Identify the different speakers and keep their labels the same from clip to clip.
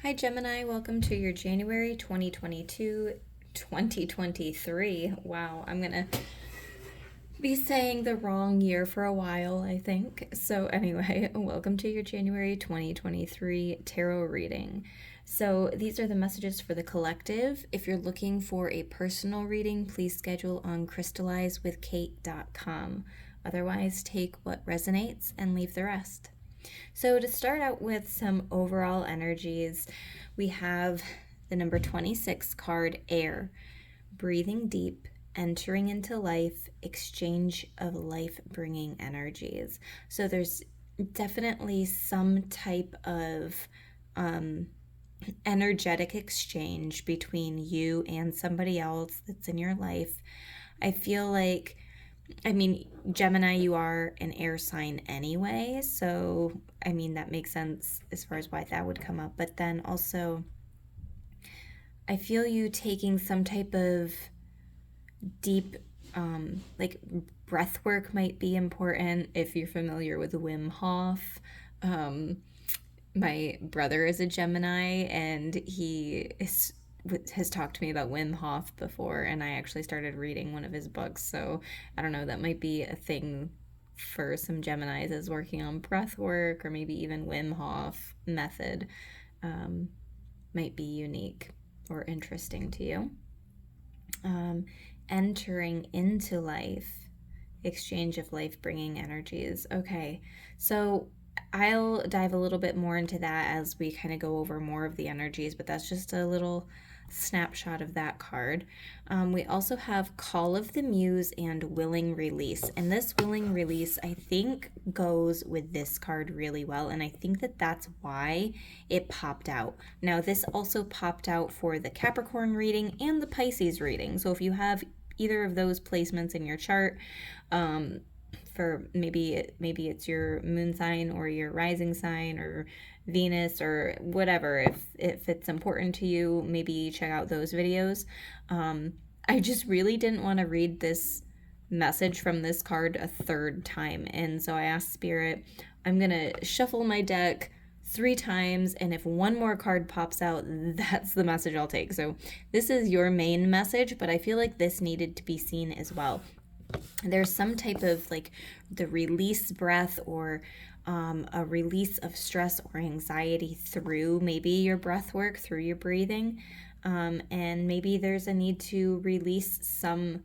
Speaker 1: Hi Gemini, welcome to your January 2023. Wow, I'm gonna be saying the wrong year for a while, I think. So, anyway, welcome to your January 2023 tarot reading. So, these are the messages for the collective. If you're looking for a personal reading, please schedule on crystallizewithkate.com. Otherwise, take what resonates and leave the rest. So, to start out with some overall energies, we have the number 26 card, Air, breathing deep, entering into life, exchange of life bringing energies. So, there's definitely some type of energetic exchange between you and somebody else that's in your life. I feel like Gemini, you are an air sign anyway, so that makes sense as far as why that would come up. But then also, I feel you taking some type of deep, like breath work might be important if you're familiar with Wim Hof. My brother is a Gemini, and has talked to me about Wim Hof before, and I actually started reading one of his books. So I don't know, that might be a thing for some Geminis, is working on breath work or maybe even Wim Hof method might be unique or interesting to you. Entering into life, exchange of life bringing energies. Okay, so I'll dive a little bit more into that as we kind of go over more of the energies, but that's just a little snapshot of that card. We also have Call of the Muse and Willing Release. And this Willing Release, I think, goes with this card really well. And I think that that's why it popped out. Now, this also popped out for the Capricorn reading and the Pisces reading. So if you have either of those placements in your chart, for maybe it's your moon sign or your rising sign or Venus or whatever, if it's important to you, maybe check out those videos. I just really didn't want to read this message from this card a third time, and so I asked Spirit, I'm gonna shuffle my deck 3 times, and if one more card pops out, that's the message I'll take. So this is your main message, but I feel like this needed to be seen as well. There's some type of like the release breath, or a release of stress or anxiety through maybe your breath work, through your breathing. And maybe there's a need to release something,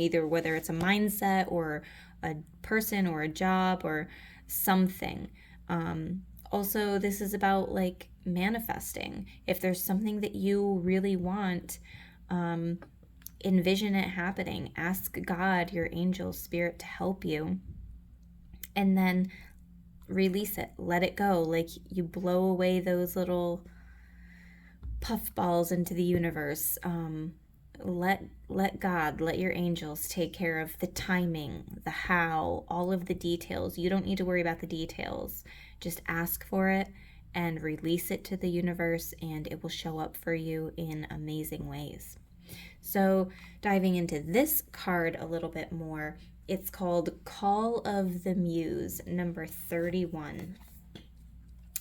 Speaker 1: either whether it's a mindset or a person or a job or something. Also, this is about like manifesting. If there's something that you really want, envision it happening. Ask God, your angel, spirit, to help you. And then release it. Let it go. Like you blow away those little puffballs into the universe. Let God, let your angels take care of the timing, the how, all of the details. You don't need to worry about the details. Just ask for it and release it to the universe, and it will show up for you in amazing ways. So diving into this card a little bit more, it's called Call of the Muse, number 31.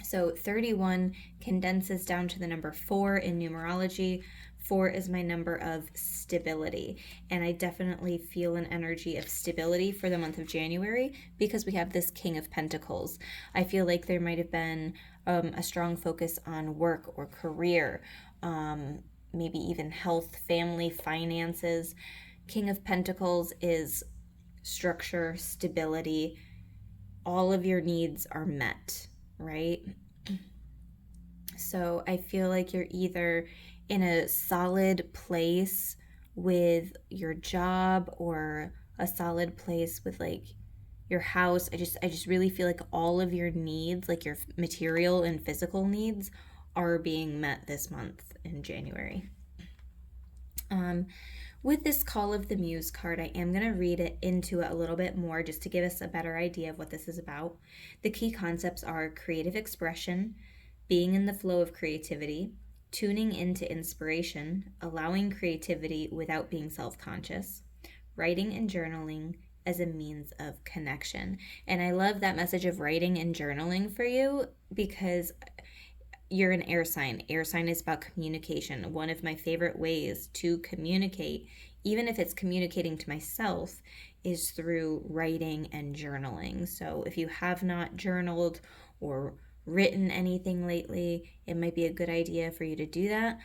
Speaker 1: So 31 condenses down to the number 4 in numerology. 4 is my number of stability, and I definitely feel an energy of stability for the month of January because we have this King of Pentacles. I feel like there might have been a strong focus on work or career, maybe even health, family, finances. King of Pentacles is structure, stability. All of your needs are met, right? So I feel like you're either in a solid place with your job or a solid place with like your house. I just really feel like all of your needs, like your material and physical needs, are being met this month in January. With this Call of the Muse card, I am going to read it into it a little bit more just to give us a better idea of what this is about. The key concepts are creative expression, being in the flow of creativity, tuning into inspiration, allowing creativity without being self-conscious, writing and journaling, as a means of connection. And I love that message of writing and journaling for you because you're an air sign. Air sign is about communication. One of my favorite ways to communicate, even if it's communicating to myself, is through writing and journaling. So if you have not journaled or written anything lately, it might be a good idea for you to do that,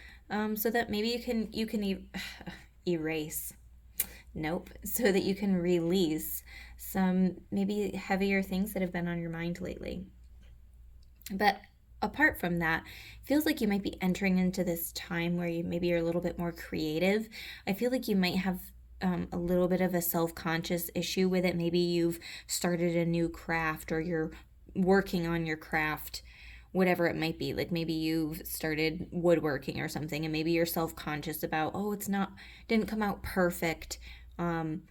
Speaker 1: so that maybe you can erase. Nope. So that you can release some maybe heavier things that have been on your mind lately. But apart from that, it feels like you might be entering into this time where you maybe are a little bit more creative. I feel like you might have a little bit of a self-conscious issue with it. Maybe you've started a new craft or you're working on your craft, whatever it might be. Like maybe you've started woodworking or something and maybe you're self-conscious about, oh, it's not, didn't come out perfect. Um,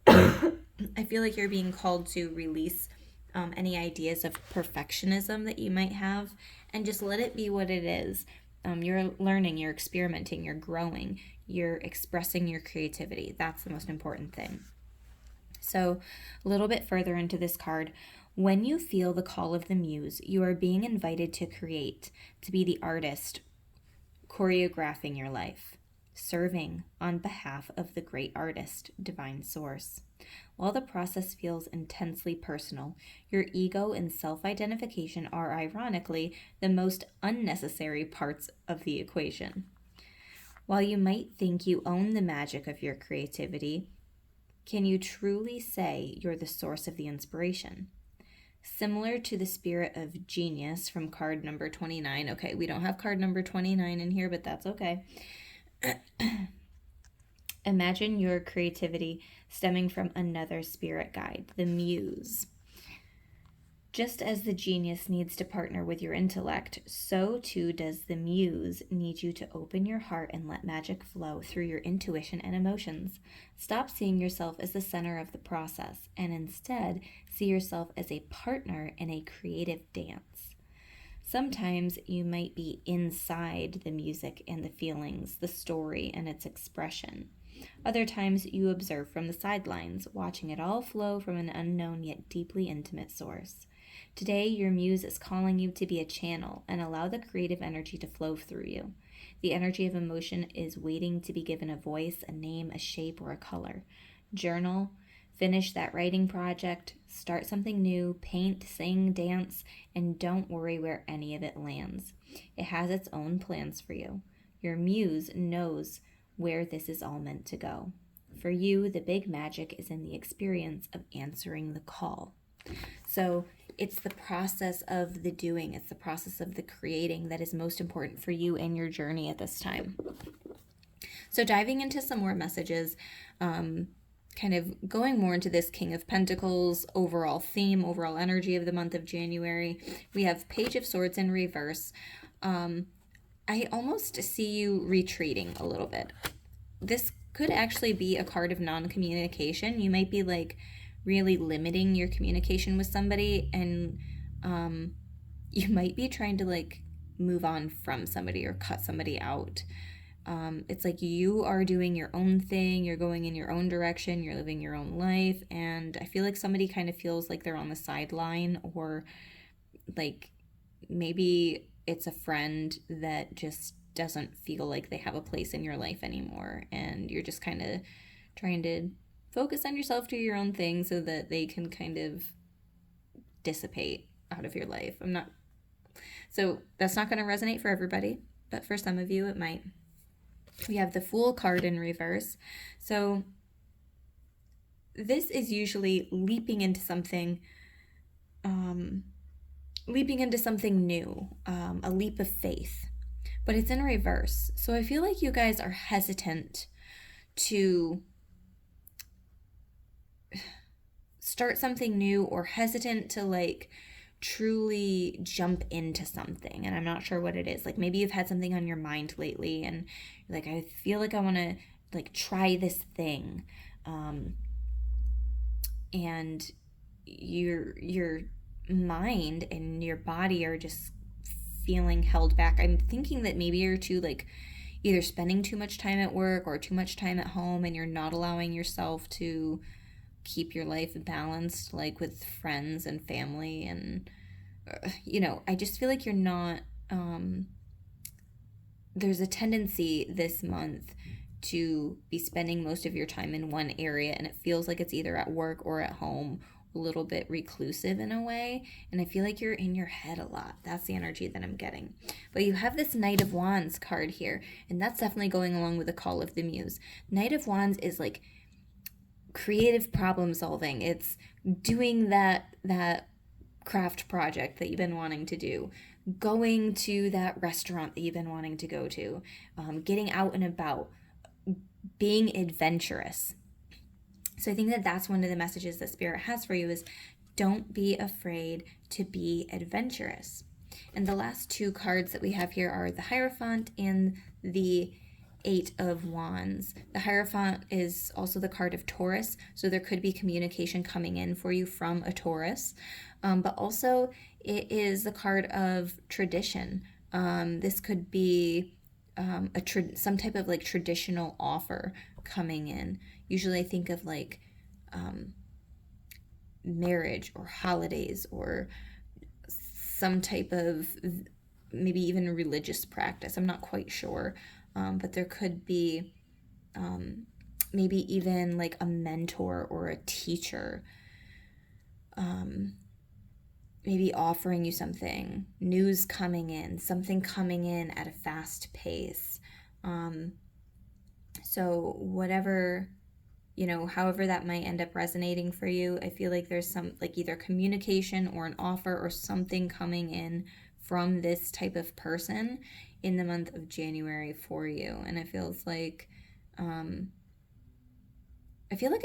Speaker 1: I feel like you're being called to release any ideas of perfectionism that you might have and just let it be what it is. You're learning, you're experimenting, you're growing, you're expressing your creativity. That's the most important thing. So, a little bit further into this card, when you feel the call of the muse, you are being invited to create, to be the artist, choreographing your life, serving on behalf of the great artist, divine source. While the process feels intensely personal, your ego and self-identification are ironically the most unnecessary parts of the equation. While you might think you own the magic of your creativity, can you truly say you're the source of the inspiration? Similar to the spirit of genius from card number 29. Okay, we don't have card number 29 in here, but that's okay. Imagine your creativity stemming from another spirit guide, the muse. Just as the genius needs to partner with your intellect, so too does the muse need you to open your heart and let magic flow through your intuition and emotions. Stop seeing yourself as the center of the process and instead see yourself as a partner in a creative dance. Sometimes you might be inside the music and the feelings, the story and its expression. Other times you observe from the sidelines, watching it all flow from an unknown yet deeply intimate source. Today, your muse is calling you to be a channel and allow the creative energy to flow through you. The energy of emotion is waiting to be given a voice, a name, a shape, or a color. Journal, finish that writing project, start something new, paint, sing, dance, and don't worry where any of it lands. It has its own plans for you. Your muse knows where this is all meant to go. For you, the big magic is in the experience of answering the call. So it's the process of the doing, it's the process of the creating that is most important for you and your journey at this time. So diving into some more messages, kind of going more into this King of Pentacles overall theme, overall energy of the month of January. We have Page of Swords in reverse. I almost see you retreating a little bit. This could actually be a card of non-communication. You might be like really limiting your communication with somebody, and you might be trying to like move on from somebody or cut somebody out. It's like you are doing your own thing, you're going in your own direction, you're living your own life, and I feel like somebody kind of feels like they're on the sideline, or like maybe it's a friend that just doesn't feel like they have a place in your life anymore, and you're just kind of trying to focus on yourself, do your own thing so that they can kind of dissipate out of your life. So that's not going to resonate for everybody, but for some of you it might. We have the Fool card in reverse. So this is usually leaping into something new, a leap of faith, but it's in reverse. So I feel like you guys are hesitant to start something new, or hesitant to like truly jump into something, and I'm not sure what it is. Like maybe you've had something on your mind lately and you're like, I feel like I want to like try this thing, and your mind and your body are just feeling held back. I'm thinking that maybe you're too like either spending too much time at work or too much time at home, and you're not allowing yourself to keep your life balanced, like with friends and family. And, I just feel like you're not, there's a tendency this month to be spending most of your time in one area, and it feels like it's either at work or at home, a little bit reclusive in a way. And I feel like you're in your head a lot. That's the energy that I'm getting. But you have this Knight of Wands card here, and that's definitely going along with the call of the Muse. Knight of Wands is like creative problem solving. It's doing that craft project that you've been wanting to do, going to that restaurant that you've been wanting to go to, getting out and about, being adventurous. So I think that that's one of the messages that Spirit has for you is don't be afraid to be adventurous. And the last two cards that we have here are the Hierophant and the Eight of Wands. The Hierophant is also the card of Taurus, so there could be communication coming in for you from a Taurus. But also it is the card of tradition. This could be some type of like traditional offer coming in. Usually I think of like marriage or holidays or some type of maybe even religious practice. I'm not quite sure. But there could be maybe even like a mentor or a teacher maybe offering you something, news coming in, something coming in at a fast pace. So whatever, however that might end up resonating for you, I feel like there's some like either communication or an offer or something coming in from this type of person in the month of January for you. And it feels like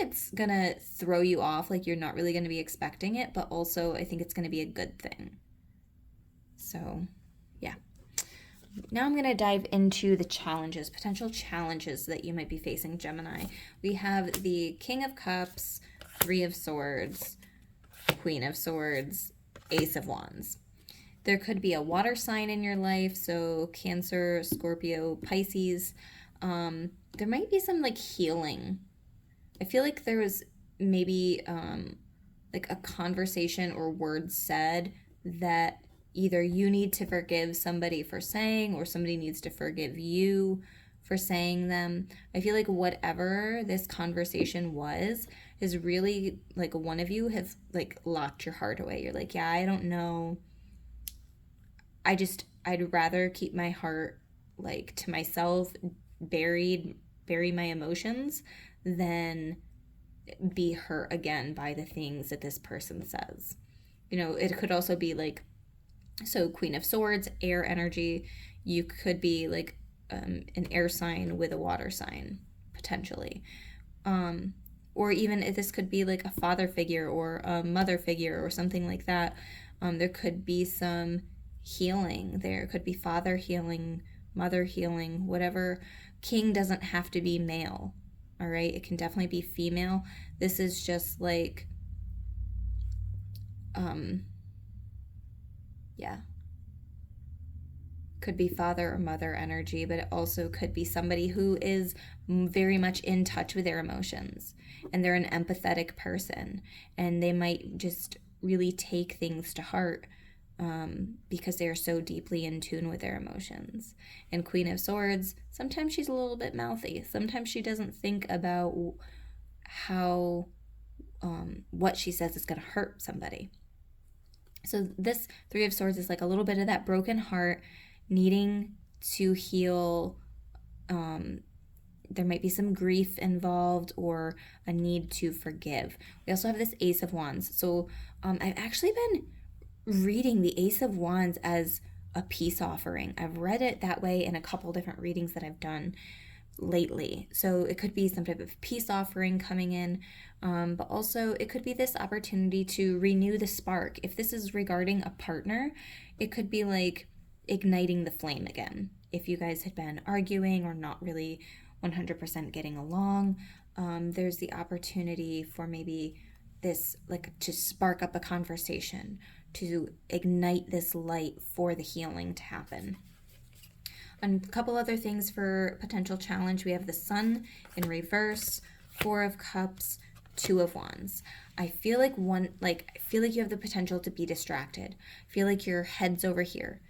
Speaker 1: it's gonna throw you off, like you're not really gonna be expecting it, but also I think it's gonna be a good thing. So yeah. Now I'm gonna dive into the challenges, potential challenges that you might be facing, Gemini. We have the King of Cups, Three of Swords, Queen of Swords, Ace of Wands. There could be a water sign in your life, so Cancer, Scorpio, Pisces. There might be some like healing. I feel like there was maybe like a conversation or words said that either you need to forgive somebody for saying or somebody needs to forgive you for saying them. I feel like whatever this conversation was is really like one of you have like locked your heart away. You're like, yeah, I don't know. I'd rather keep my heart like to myself, bury my emotions than be hurt again by the things that this person says. It could also be like, so Queen of Swords, air energy, you could be like an air sign with a water sign, potentially. Or even if this could be like a father figure or a mother figure or something like that. There could be some healing. There could be father healing, mother healing, whatever. King doesn't have to be male, all right? It can definitely be female. This is just like, could be father or mother energy, but it also could be somebody who is very much in touch with their emotions and they're an empathetic person and they might just really take things to heart because they are so deeply in tune with their emotions. And Queen of Swords, sometimes she's a little bit mouthy. Sometimes she doesn't think about how what she says is going to hurt somebody. So this Three of Swords is like a little bit of that broken heart needing to heal. There might be some grief involved or a need to forgive. We also have this Ace of Wands. So I've actually been reading the Ace of Wands as a peace offering. I've read it that way in a couple different readings that I've done lately. So it could be some type of peace offering coming in, but also it could be this opportunity to renew the spark. If this is regarding a partner, it could be like igniting the flame again. If you guys had been arguing or not really 100% getting along, there's the opportunity for maybe this, like, to spark up a conversation, to ignite this light for the healing to happen. And a couple other things for potential challenge. We have the Sun in reverse, Four of Cups, Two of Wands. I feel like you have the potential to be distracted. I feel like your head's over here.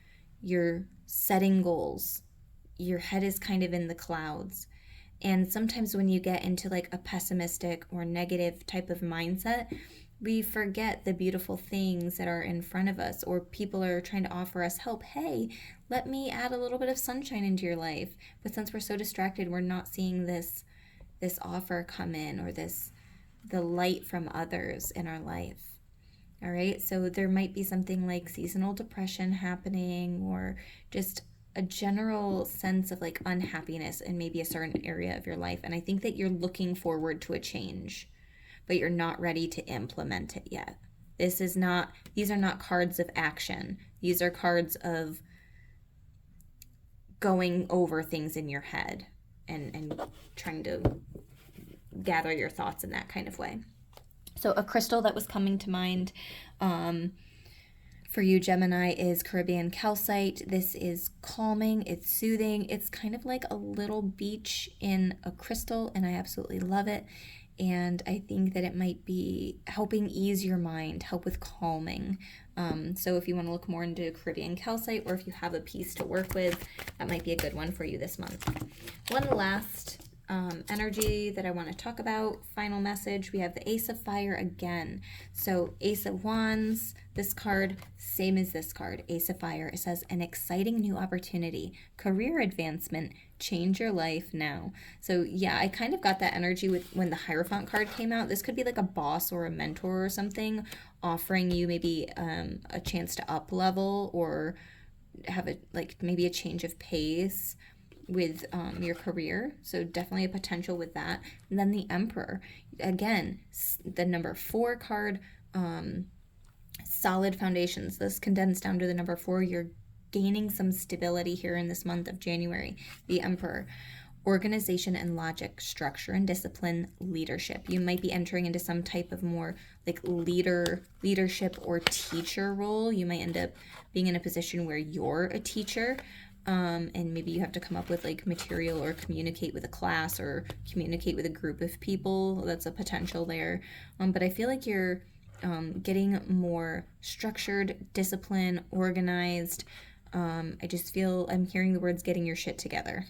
Speaker 1: You're setting goals. Your head is kind of in the clouds. And sometimes when you get into like a pessimistic or negative type of mindset, we forget the beautiful things that are in front of us, or people are trying to offer us help. Hey, let me add a little bit of sunshine into your life. But since we're so distracted, we're not seeing this offer come in, or the light from others in our life. All right, so there might be something like seasonal depression happening, or just a general sense of like unhappiness in maybe a certain area of your life. And I think that you're looking forward to a change, but you're not ready to implement it yet. These are not cards of action. These are cards of going over things in your head and trying to gather your thoughts in that kind of way. So a crystal that was coming to mind for you, Gemini, is Caribbean calcite. This is calming, it's soothing, it's kind of like a little beach in a crystal, and I absolutely love it. And I think that it might be helping ease your mind, help with calming. So if you want to look more into Caribbean calcite, or if you have a piece to work with, that might be a good one for you this month. One last energy that I want to talk about, final message, we have the Ace of Fire again. So Ace of Wands, this card, same as this card, Ace of Fire. It says an exciting new opportunity, career advancement, change your life now. So yeah, I kind of got that energy with when the Hierophant card came out. This could be like a boss or a mentor or something offering you maybe a chance to up level, or have maybe a change of pace with your career. So definitely a potential with that. And then the Emperor, again, the number 4 card, solid foundations. This condensed down to the number 4. You're gaining some stability here in this month of January. The Emperor, organization and logic, structure and discipline, leadership. You might be entering into some type of more like leadership or teacher role. You might end up being in a position where you're a teacher. And maybe you have to come up with like material, or communicate with a class, or communicate with a group of people. That's a potential there. But I feel like you're getting more structured, disciplined, organized. I just feel I'm hearing the words getting your shit together.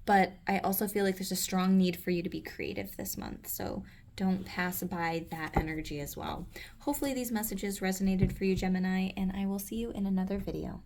Speaker 1: But I also feel like there's a strong need for you to be creative this month. So don't pass by that energy as well. Hopefully these messages resonated for you, Gemini, and I will see you in another video.